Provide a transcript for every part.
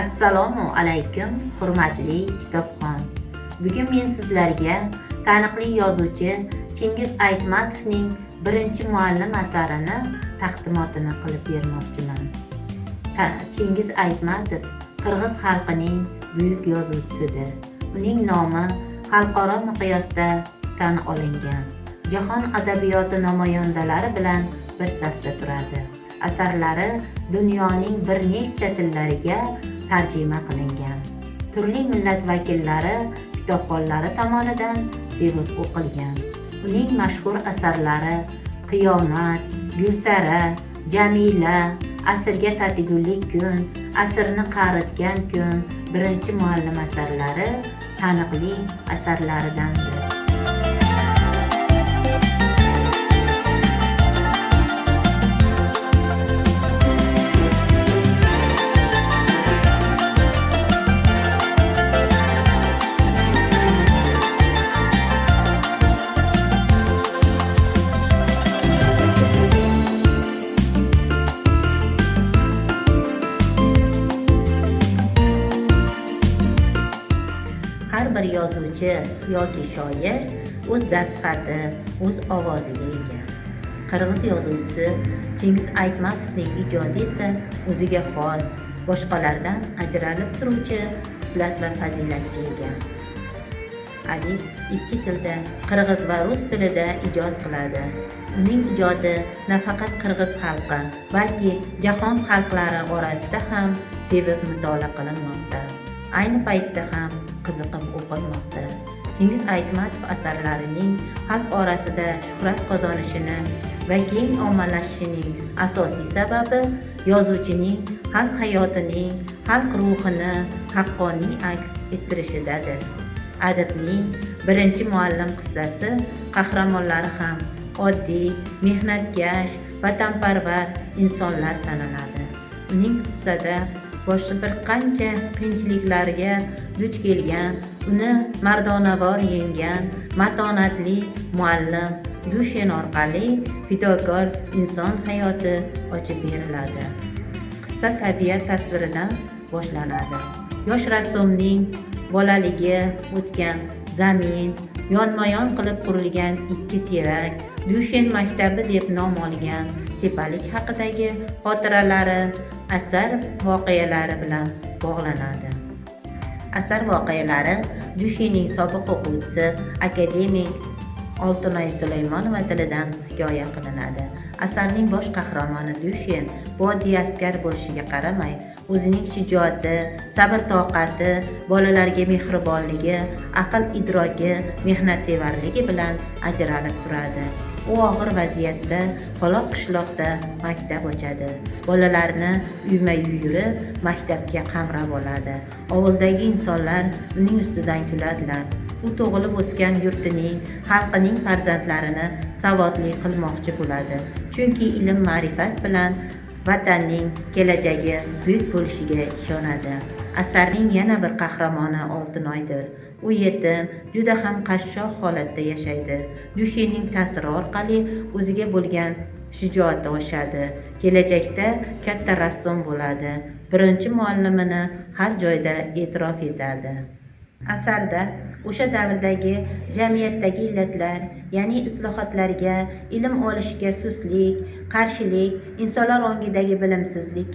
Assalomu alaykum, hurmatli kitobxon. Bugun men sizlarga taniqli yozuvchi Chingiz Aytmatovning birinchi muallim asarini taqdimotini qilib bermoqchiman. Chingiz Aytmatov qirg'iz xalqining buyuk yozuvchisidir. Uning nomi xalqaro miqyosda tan olingan. Jahon adabiyoti namoyandalari bilan bir safda turadi. Asarlari dunyoning bir nechta tillariga tarjima qilingan. Turli millat vakillari, kitobxonlari tomonidan sevib o'qilgan. Uning mashhur asarlari Qiyomat, Gulsara, Jamila, Asrga tatigulik kun, Asrni qaritgan kun birinchi muallim asarlari taniqli asarlaridandir. Har bir yozuvchi yoki shoir o'z dastxati, o'z ovoziga ega. Qirg'iz yozuvchisi Chingiz Aytmatovning ijodi esa o'ziga xos, boshqalardan ajralib turuvchi xislat va fazilatga ega. Adib ikki tilda, qirg'iz va rus tilida ijod qiladi. Uning ijodi nafaqat qirg'iz xalqi, balki jahon xalqlari orasida ham sevib mutolaa qilinmoqda. Ayni paytda ham qiziqib o'qilmoqda. Chingiz Aytmatov asarlarining xalq orasida shuhrat qozonishini va keng ommalashishining asosiy sababi yozuvchining xalq hayotining, xalq ruhini haqqoniy aks ettirishidadir. Adibning birinchi muallim qissasi qahramonlari ham oddiy, mehnatkash, vatanparvar insonlar sanaladi. Uning qissada boshqa bir qancha qiyinchiliklarga duch kelgan, uni mardonavor yengan, matonatli muallim Dushen orqali fidokor inson hayoti ochib beriladi. Qissa tabiat tasviridan boshlanadi. Yosh rassomning bolaligi o'tgan zamin, yonma-yon qilib qurilgan ikki terak, Dushen maktabi deb nom olgan tepalik haqidagi xotiralari asar voqealari bilan bog'lanadi. Asar voqealari Dushenning sobiq o'quvchisi akademik Oltinoy Sulaymonova tilidan hikoya qilinadi. Asarning bosh qahramoni Dushen bodiy askar bo'lishiga qaramay, o'zining shijoati, sabr-toqati, bolalarga mehribonligi, aql-idroki, mehnatsevarligi bilan ajralib turadi. U og'ir vaziyatda qoloq qishloqda maktab ochadi. Bolalarni uyma-uy yurib maktabga qamrab oladi. Ovuldagi insonlar uning ustidan kuladilar. U tug'ilib o'sgan yurtining, xalqining farzandlarini savodli qilmoqchi bo'ladi. Chunki ilm, ma'rifat bilan vatanning kelajagi buyuk bo'lishiga ishonadi. Asarning yana bir qahramoni Oltinoydir. U yetim, juda ham qashshoq holatda yashaydi. Dushenning ta'siri orqali o'ziga bo'lgan shijoati oshadi. Kelajakda katta rassom bo'ladi. Birinchi muallimini har joyda e'tirof etadi. Asarda o'sha davrdagi jamiyatdagi illatlar, ya'ni islohotlarga, ilm olishga suslik, qarshilik, insonlar ongidagi bilimsizlik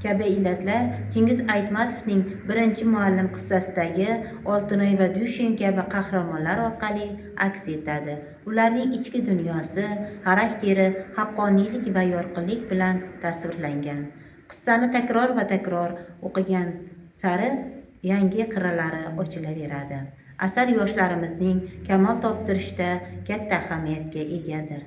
kabi illatlar Chingiz Aytmatovning birinchi muallim qissasidagi Oltinoy va Dushen kabi qahramonlar orqali aks etadi. Ularning ichki dunyosi, xarakteri haqqoniylik va yorqinlik bilan tasvirlangan. Qissani takror va takror o'qigan sari yangi qirralari ochilaveradi. Asar yoshlarimizning kamol toptirishda katta ahamiyatga egadir.